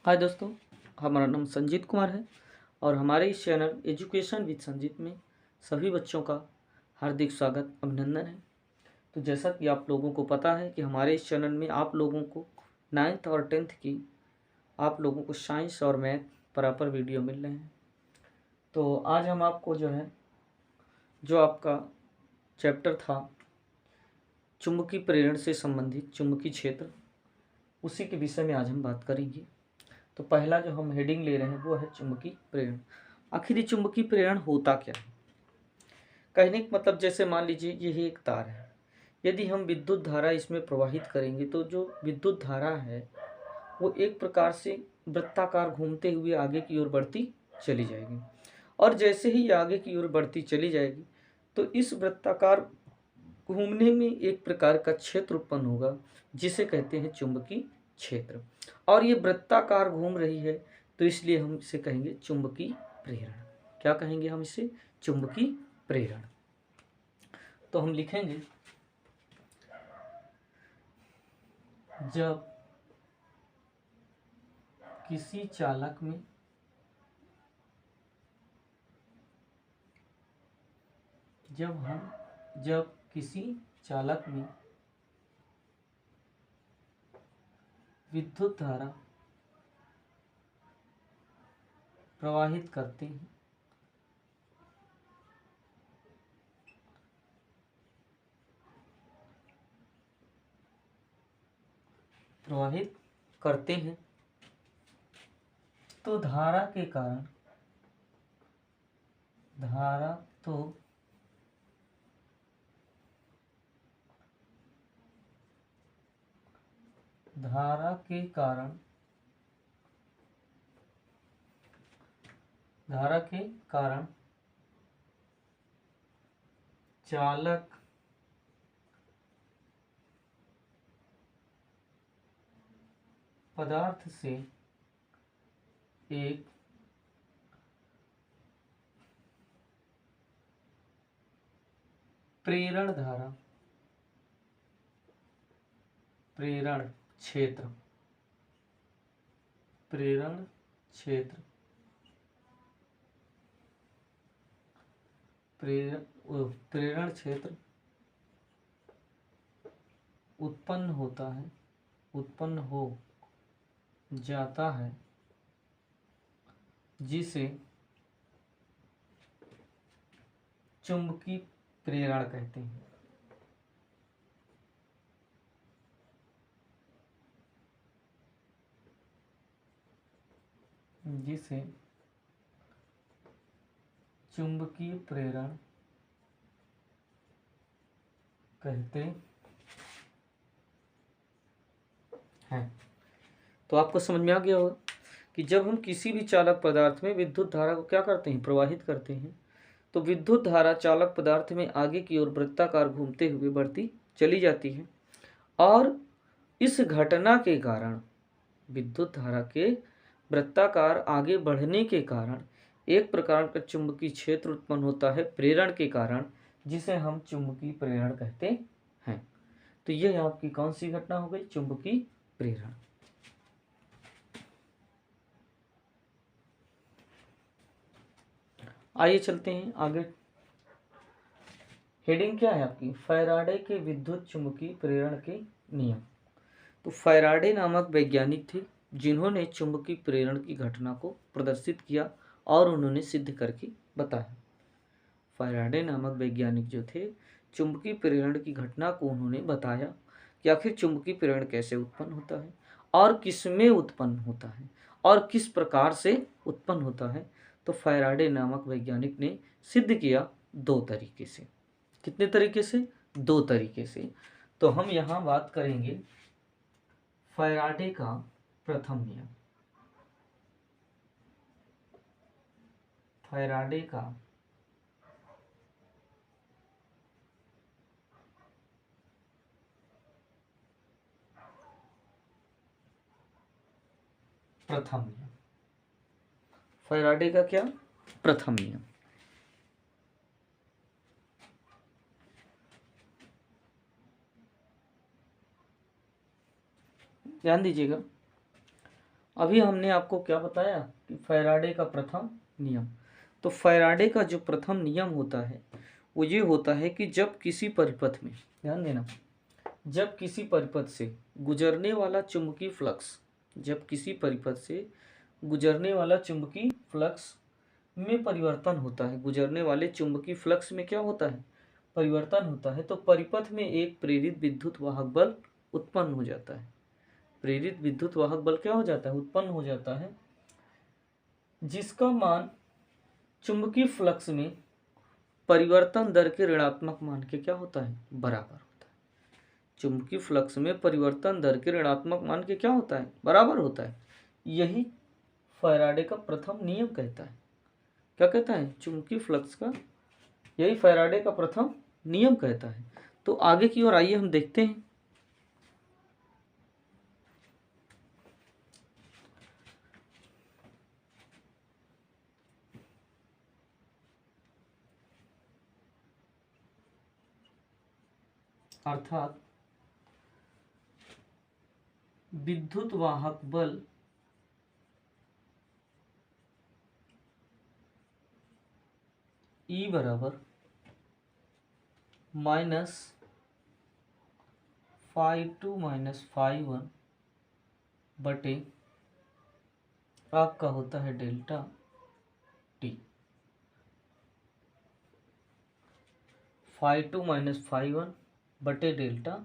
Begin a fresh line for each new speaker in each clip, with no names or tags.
हाय दोस्तों, हमारा नाम संजीत कुमार है और हमारे इस चैनल एजुकेशन विद संजीत में सभी बच्चों का हार्दिक स्वागत अभिनंदन है। तो जैसा कि आप लोगों को पता है कि हमारे इस चैनल में आप लोगों को 9th और 10th की आप लोगों को साइंस और मैथ बराबर वीडियो मिल रहे हैं। तो आज हम आपको जो आपका चैप्टर था चुंबकीय प्रेरण से संबंधित चुंबकीय क्षेत्र, उसी के विषय में आज हम बात करेंगे। तो पहला जो हम हेडिंग ले रहे हैं वो है चुंबकीय प्रेरण। आखिर ये चुंबकीय प्रेरण होता क्या है? कहने का मतलब जैसे मान लीजिए यही एक तार है, यदि हम विद्युत धारा इसमें प्रवाहित करेंगे तो जो विद्युत धारा है वो एक प्रकार से वृत्ताकार घूमते हुए आगे की ओर बढ़ती चली जाएगी, और जैसे ही आगे की ओर बढ़ती चली जाएगी तो इस वृत्ताकार घूमने में एक प्रकार का क्षेत्र उत्पन्न होगा जिसे कहते हैं चुंबकीय क्षेत्र। और ये वृत्ताकार घूम रही है तो इसलिए हम इसे कहेंगे चुंबकीय प्रेरण। क्या कहेंगे हम इसे? चुंबकीय प्रेरण। तो हम लिखेंगे जब किसी चालक में जब किसी चालक में विद्युत धारा प्रवाहित करते हैं तो धारा के कारण धारा के कारण चालक पदार्थ से एक प्रेरण क्षेत्र प्रेरण क्षेत्र उत्पन्न हो जाता है जिसे चुंबकीय प्रेरण कहते हैं। जिसे चुंबकीय प्रेरण कहते हैं। तो आपको समझ में आ गया होगा कि जब हम किसी भी चालक पदार्थ में विद्युत धारा को क्या करते हैं? प्रवाहित करते हैं, तो विद्युत धारा चालक पदार्थ में आगे की ओर वृत्ताकार घूमते हुए बढ़ती चली जाती है, और इस घटना के कारण विद्युत धारा के वृत्ताकार आगे बढ़ने के कारण एक प्रकार का चुंबकीय क्षेत्र उत्पन्न होता है प्रेरण के कारण, जिसे हम चुंबकीय प्रेरण कहते हैं। तो यह आपकी कौन सी घटना हो गई? चुंबकीय प्रेरण। आइए चलते हैं आगे। हेडिंग क्या है आपकी? फैराडे के विद्युत चुंबकीय प्रेरण के नियम। तो फैराडे नामक वैज्ञानिक थे जिन्होंने चुंबकीय प्रेरण की घटना को प्रदर्शित किया और उन्होंने सिद्ध करके बताया। फैराडे नामक वैज्ञानिक जो थे, चुंबकीय प्रेरण की घटना को उन्होंने बताया कि आखिर चुंबकीय प्रेरण कैसे उत्पन्न होता है और किसमें उत्पन्न होता है और किस प्रकार से उत्पन्न होता है। तो फैराडे नामक वैज्ञानिक ने सिद्ध किया 2 तरीके से। कितने तरीके से? 2 तरीके से। तो हम यहाँ बात करेंगे फैराडे का प्रथम नियम। फैराडे का प्रथम नियम। फैराडे का क्या? प्रथम नियम। ध्यान दीजिएगा। अभी हमने आपको क्या बताया कि फैराडे का प्रथम नियम। तो फैराडे का जो प्रथम नियम होता है वो ये होता है कि जब किसी परिपथ में, ध्यान देना, जब किसी परिपथ से गुजरने वाला चुंबकीय फ्लक्स, जब किसी परिपथ से गुजरने वाला चुंबकीय फ्लक्स में परिवर्तन होता है, गुजरने वाले चुंबकीय फ्लक्स में क्या होता है, परिवर्तन होता है, तो परिपथ में एक प्रेरित विद्युत वाहक बल उत्पन्न हो जाता है। प्रेरित विद्युत वाहक बल क्या हो जाता है, उत्पन्न हो जाता है, जिसका मान चुंबकीय फ्लक्स में परिवर्तन दर के ऋणात्मक मान के क्या होता है, बराबर होता है। चुंबकीय फ्लक्स में परिवर्तन दर के ऋणात्मक मान के क्या होता है, बराबर होता है। यही फैराडे का प्रथम नियम कहता है। क्या कहता है, चुंबकीय फ्लक्स का, यही फैराडे का प्रथम नियम कहता है। तो आगे की ओर आइए हम देखते हैं। अर्थात विद्युत वाहक बल E बराबर -φ2 - φ1 बटे आपका होता है डेल्टा टी। φ2 - φ1 बटे डेल्टा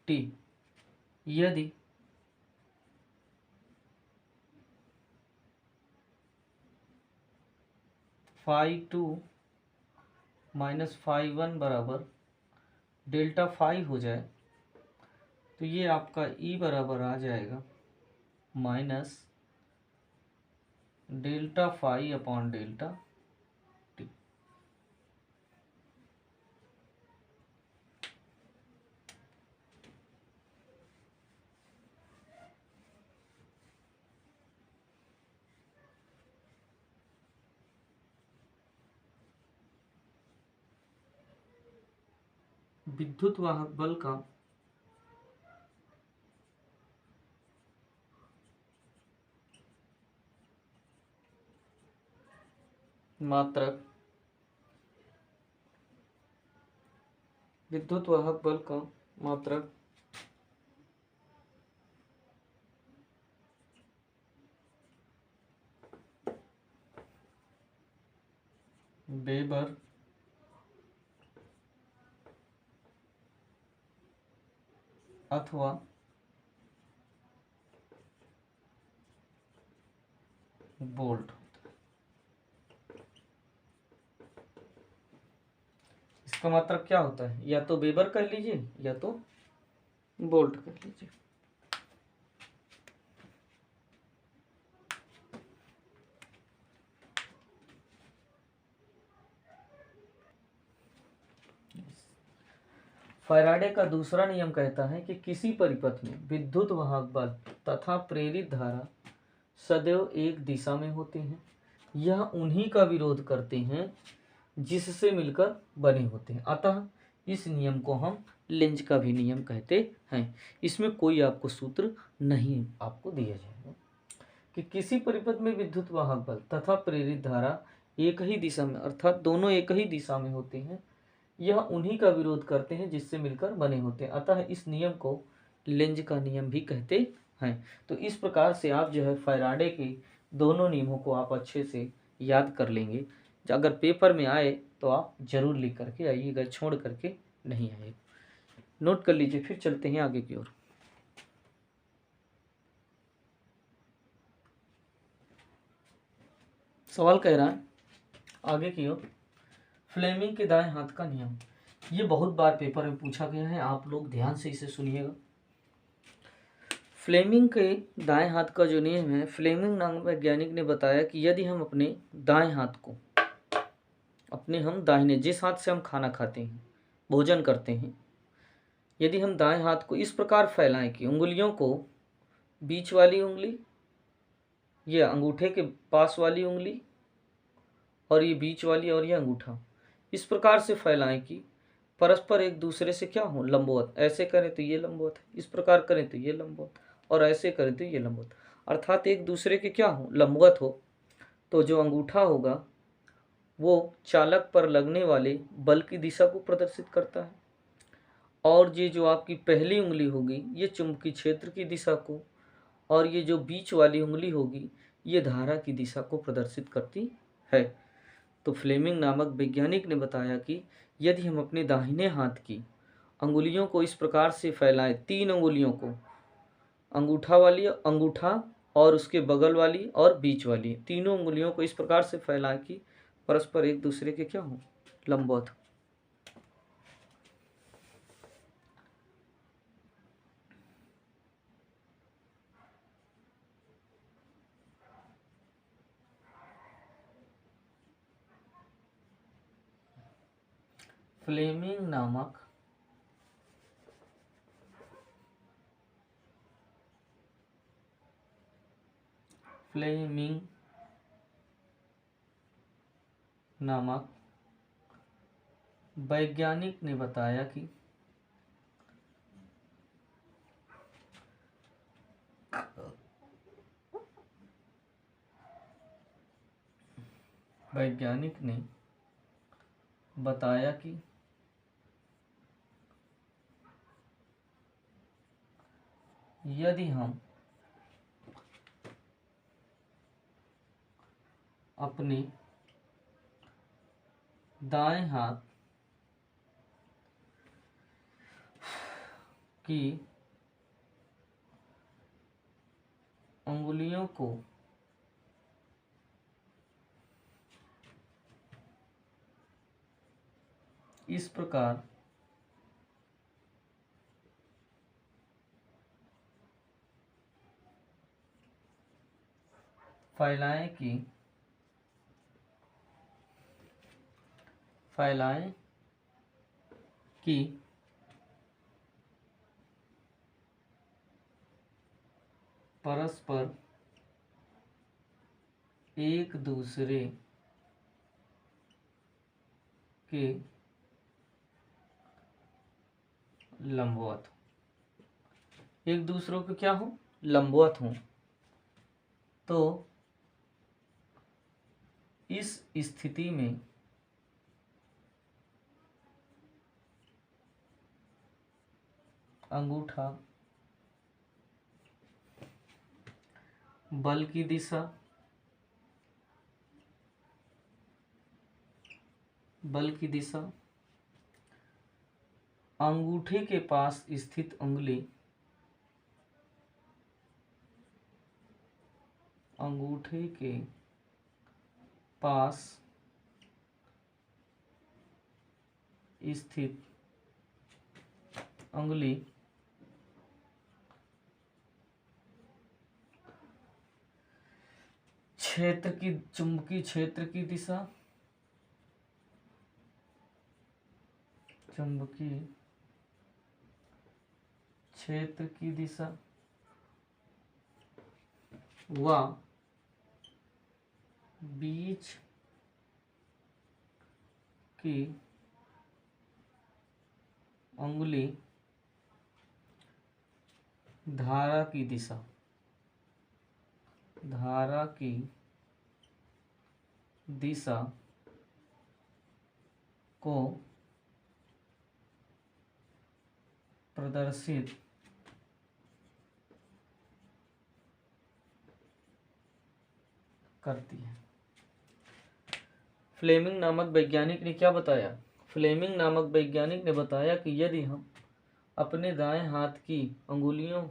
टी। यदि φ2 - φ1 बराबर डेल्टा फाई हो जाए तो ये आपका E बराबर आ जाएगा minus delta phi upon delta t. विद्युत वाहक बल का मात्रक, विद्युत वाहक बल का मात्रक वेबर अथवा वोल्ट। इसका मात्रक क्या होता है, या तो वेबर कर लीजिए या तो वोल्ट कर लीजिए। फैराडे का दूसरा नियम कहता है कि किसी परिपथ में विद्युत वाहक बल तथा प्रेरित धारा सदैव एक दिशा में होते हैं। यह उन्हीं का विरोध करते हैं जिससे मिलकर बने होते हैं। अतः इस नियम को हम लेंज का भी नियम कहते हैं। इसमें कोई आपको सूत्र नहीं आपको दिया जाएगा कि किसी परिपथ में विद्युत वाहक बल तथा प्रेरित धारा एक ही दिशा में, अर्थात दोनों एक ही दिशा में होते हैं, यह उन्हीं का विरोध करते हैं जिससे मिलकर बने होते हैं। अतः इस नियम को लेंज का नियम भी कहते हैं। तो इस प्रकार से आप जो है फैराडे के दोनों नियमों को आप अच्छे से याद कर लेंगे। अगर पेपर में आए तो आप जरूर लिख करके आइएगा, छोड़ करके नहीं आइएगा। नोट कर लीजिए। फिर चलते हैं आगे की ओर। सवाल कह रहा है आगे की ओर, फ्लेमिंग के दाएं हाथ का नियम। ये बहुत बार पेपर में पूछा गया है, आप लोग ध्यान से इसे सुनिएगा। फ्लेमिंग के दाएं हाथ का जो नियम है, फ्लेमिंग नामक वैज्ञानिक ने बताया कि यदि हम अपने दाएं हाथ को, हम दाहिने जिस हाथ से हम खाना खाते हैं, भोजन करते हैं, यदि हम दाएं हाथ को इस प्रकार फैलाएं कि उंगलियों को बीच वाली उंगली, ये अंगूठे के पास वाली उंगली और ये बीच वाली और ये अंगूठा इस प्रकार से फैलाएं कि परस्पर एक दूसरे से क्या हो, लंबवत। ऐसे करें तो ये लंबवत है, इस प्रकार करें तो ये लंबवत, और ऐसे करें तो ये लंबवत। अर्थात एक दूसरे के क्या हो, लंबवत हो, तो जो अंगूठा होगा वो चालक पर लगने वाले बल की दिशा को प्रदर्शित करता है, और ये जो आपकी पहली उंगली होगी ये चुंबकीय क्षेत्र की दिशा को, और ये जो बीच वाली उंगली होगी ये धारा की दिशा को प्रदर्शित करती है। तो फ्लेमिंग नामक वैज्ञानिक ने बताया कि यदि हम अपने दाहिने हाथ की अंगुलियों को इस प्रकार से फैलाएं, तीन अंगुलियों को, अंगूठा और उसके बगल वाली और बीच वाली, तीनों उंगलियों को इस प्रकार से फैलाएं कि परस्पर एक दूसरे के क्या हो, लंबवत हो। फ्लेमिंग नामक वैज्ञानिक ने बताया कि यदि हम अपने दाएं हाथ की अंगुलियों को इस प्रकार फैलाएं कि परस्पर एक दूसरे के लंबवत हो, एक दूसरों के क्या हो, लंबवत हो। तो इस स्थिति में अंगूठा बल की दिशा अंगूठे के पास स्थित उंगली अंगूठे के पास स्थित उंगली चुंबकीय क्षेत्र की दिशा व बीच की उंगली धारा की दिशा को प्रदर्शित करती है। फ्लेमिंग नामक वैज्ञानिक ने क्या बताया? फ्लेमिंग नामक वैज्ञानिक ने बताया कि यदि हम अपने दाएं हाथ की अंगुलियों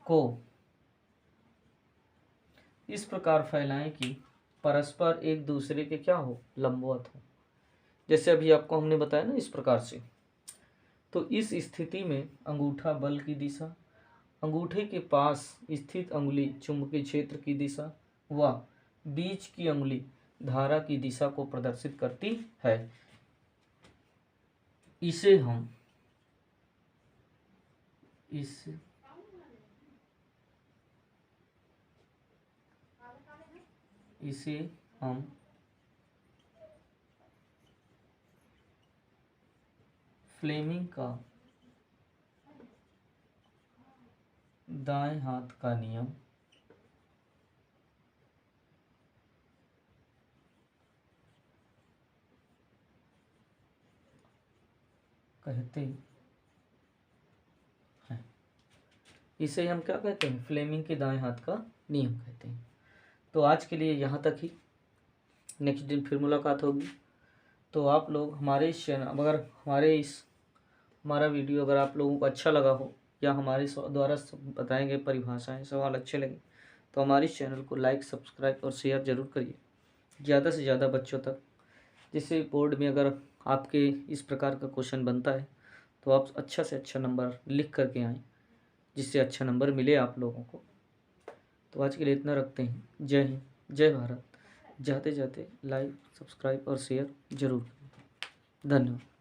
को इस प्रकार फैलाएं कि परस्पर एक दूसरे के क्या हो, लंबवत हो, जैसे अभी आपको हमने बताया ना इस प्रकार से, तो इस स्थिति में अंगूठा बल की दिशा, अंगूठे के पास स्थित उंगली चुंबकीय क्षेत्र की दिशा व बीच की उंगली धारा की दिशा को प्रदर्शित करती है। इसे हम फ्लेमिंग का दाएं हाथ का नियम कहते हैं। इसे हम क्या कहते हैं? फ्लेमिंग के दाएं हाथ का नियम कहते हैं। तो आज के लिए यहाँ तक ही, नेक्स्ट दिन फिर मुलाकात होगी। तो आप लोग हमारे इस चैनल, अगर हमारा वीडियो अगर आप लोगों को अच्छा लगा हो या हमारे द्वारा बताए गए परिभाषाएं सवाल अच्छे लगे तो हमारे इस चैनल को लाइक, सब्सक्राइब और शेयर ज़रूर करिए ज़्यादा से ज़्यादा बच्चों तक, जिससे बोर्ड में अगर आपके इस प्रकार का क्वेश्चन बनता है तो आप अच्छा से अच्छा नंबर लिख करके आएँ, जिससे अच्छा नंबर मिले आप लोगों को। तो आज के लिए इतना रखते हैं। जय हिंद, जय भारत। जाते जाते लाइक, सब्सक्राइब और शेयर जरूर करें। धन्यवाद।